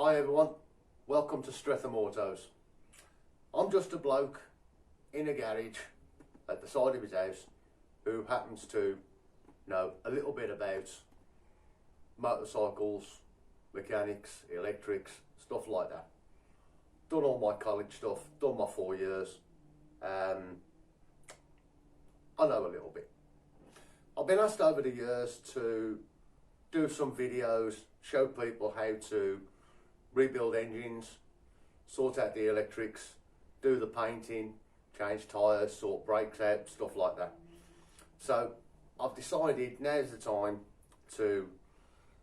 Hi everyone, welcome to Streatham Autos. I'm just a bloke in a garage at the side of his house who happens to know a little bit about motorcycles, mechanics, electrics, stuff like that. Done all my college stuff, done my 4 years. I know a little bit. I've been asked over the years to do some videos, show people how to rebuild engines, sort out the electrics, do the painting, change tyres, sort brakes out, stuff like that. So I've decided now's the time to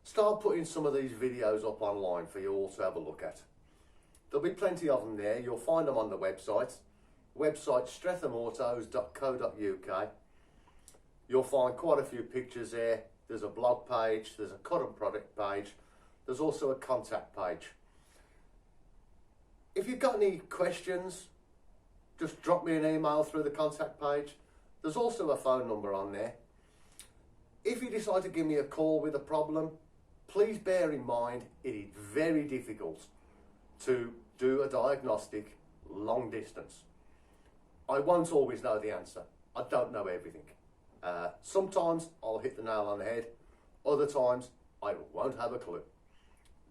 start putting some of these videos up online for you all to have a look at. There'll be plenty of them there. You'll find them on the website. Website streathamautos.co.uk. You'll find quite a few pictures there. There's a blog page, there's a current product page, there's also a contact page. If you've got any questions, just drop me an email through the contact page. There's also a phone number on there. If you decide to give me a call with a problem, please bear in mind it is very difficult to do a diagnostic long distance. I won't always know the answer. I don't know everything. Sometimes I'll hit the nail on the head. Other times I won't have a clue.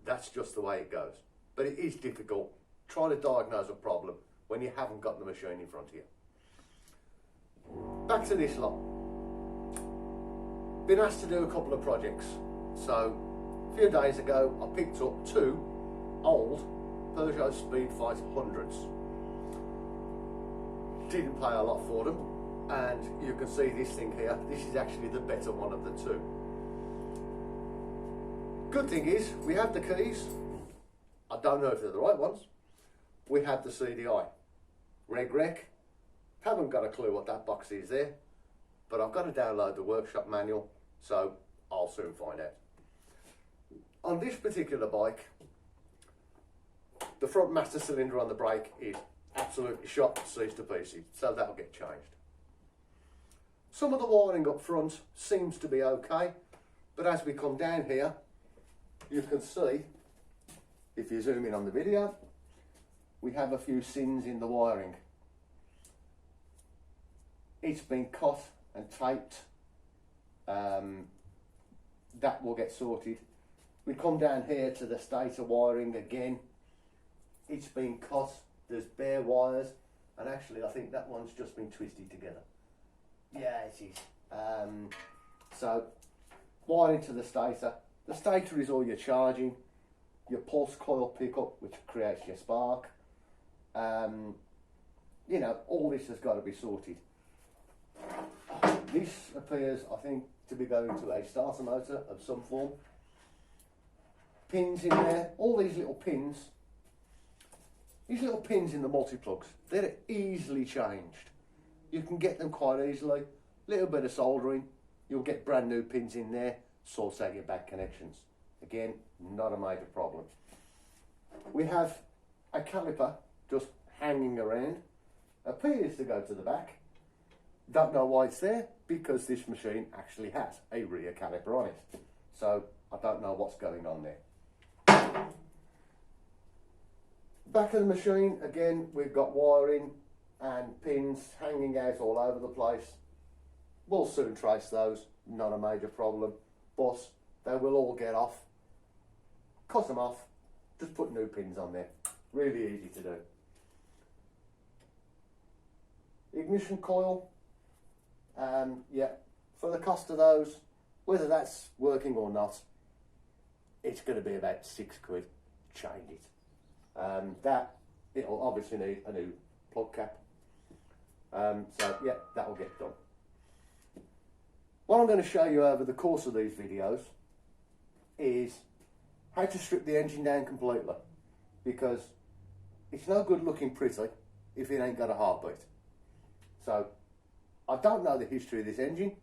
That's just the way it goes. But it is difficult trying to diagnose a problem when you haven't got the machine in front of you. Back to this lot. Been asked to do a couple of projects. So a few days ago I picked up two old Peugeot Speedfight 100's. Didn't pay a lot for them, and you can see this thing here. This is actually the better one of the two. Good thing is we have the keys. I don't know if they're the right ones. We have the CDI. Reg. Haven't got a clue what that box is there, but I've got to download the workshop manual, so I'll soon find out. On this particular bike, the front master cylinder on the brake is absolutely shot seized to pieces, so that'll get changed. Some of the wiring up front seems to be okay, but as we come down here, you can see, if you zoom in on the video, we have a few sins in the wiring. It's been cut and taped. That will get sorted. We come down here to the stator wiring again. It's been cut. There's bare wires, and actually I think that one's just been twisted together. Yeah, it is. So wiring to the stator. The stator is all your charging, your pulse coil pickup, which creates your spark. You know, all this has got to be sorted. This appears, I think, to be going to a starter motor of some form. Pins in there, all these little pins. These little pins in the multi-plugs, they're easily changed. You can get them quite easily. Little bit of soldering, you'll get brand new pins in there, sorts out your back connections. Again, not a major problem. We have a caliper just hanging around, appears to go to the back. Don't know why it's there, because this machine actually has a rear caliper on it. So I don't know what's going on there. Back of the machine, again, we've got wiring and pins hanging out all over the place. We'll soon trace those, not a major problem, but they will all get off. Cut them off, just put new pins on there. Really easy to do. Ignition coil, yeah, for the cost of those, whether that's working or not, it's going to be about £6 to change it. That, it'll obviously need a new plug cap. So yeah, that'll get done. What I'm going to show you over the course of these videos is how to strip the engine down completely, because it's no good looking pretty if it ain't got a heartbeat. So I don't know the history of this engine,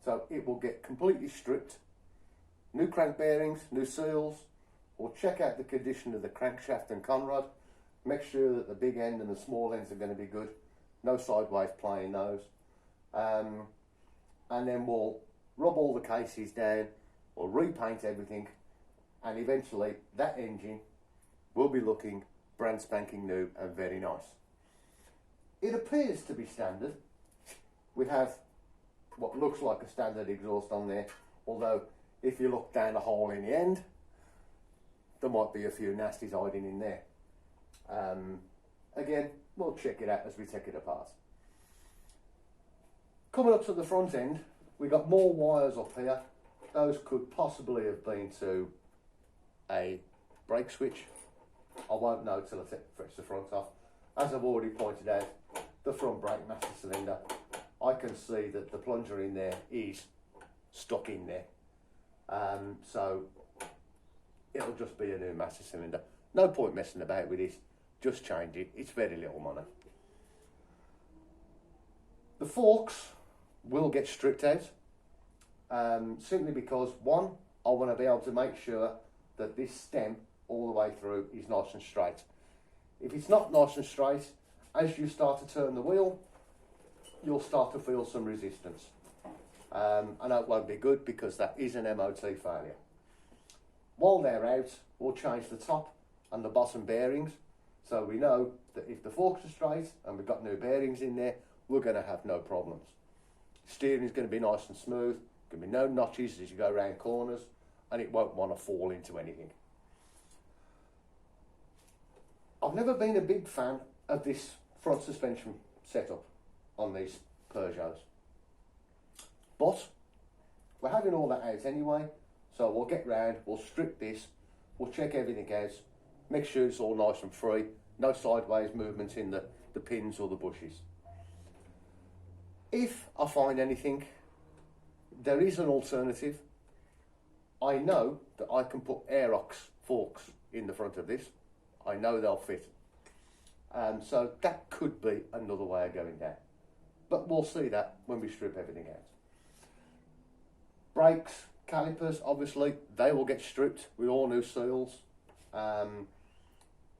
so it will get completely stripped. New crank bearings, new seals. We'll check out the condition of the crankshaft and conrod, make sure that the big end and the small ends are going to be good, no sideways play in those, and then we'll rub all the cases down, we'll repaint everything, and eventually that engine will be looking brand spanking new and very nice. It appears to be standard. We have what looks like a standard exhaust on there, although if you look down the hole in the end, there might be a few nasties hiding in there. Again, we'll check it out as we take it apart. Coming up to the front end, we got more wires up here. Those could possibly have been to a brake switch. I won't know till I fetch the front off. As I've already pointed out, the front brake master cylinder, I can see that the plunger in there is stuck in there. So it'll just be a new master cylinder. No point messing about with it, just change it. It's very little money. The forks will get stripped out, simply because, one, I want to be able to make sure that this stem all the way through is nice and straight. If it's not nice and straight, as you start to turn the wheel, you'll start to feel some resistance. And that won't be good because that is an MOT failure. While they're out, we'll change the top and the bottom bearings, so we know that if the forks are straight and we've got new bearings in there, we're going to have no problems. Steering is going to be nice and smooth, going to be no notches as you go around corners, and it won't want to fall into anything. I've never been a big fan of this front suspension setup on these Peugeots, but we're having all that out anyway, so we'll get round, we'll strip this, we'll check everything out, make sure it's all nice and free, no sideways movements in the pins or the bushes. If I find anything, there is an alternative. I know that I can put Aerox forks in the front of this. I know they'll fit. So that could be another way of going down. But we'll see that when we strip everything out. Brakes, calipers, obviously, they will get stripped with all new seals.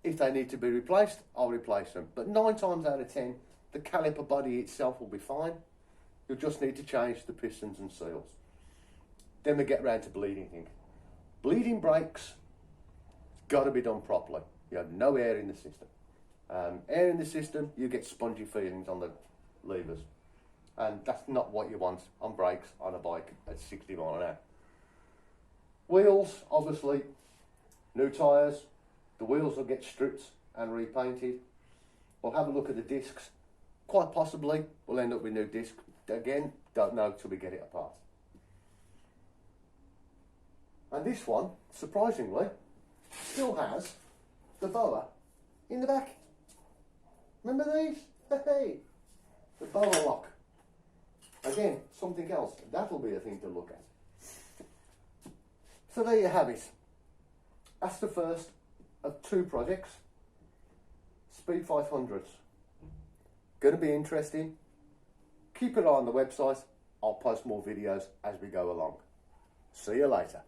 If they need to be replaced, I'll replace them. But 9 times out of 10, the caliper body itself will be fine. You'll just need to change the pistons and seals. Then we get round to bleeding thing. Bleeding brakes, it's got to be done properly. You have no air in the system. Air in the system, you get spongy feelings on the levers. And that's not what you want on brakes on a bike at 60 miles an hour. Wheels, obviously, new tyres. The wheels will get stripped and repainted. We'll have a look at the discs. Quite possibly, we'll end up with new discs. Again, don't know till we get it apart. And this one, surprisingly, still has the boa in the back. Remember these? Hey, the boa lock. Again, something else. That'll be a thing to look at. So there you have it. That's the first of 2 projects. Speedfight 100's. Going to be interesting. Keep an eye on the website. I'll post more videos as we go along. See you later.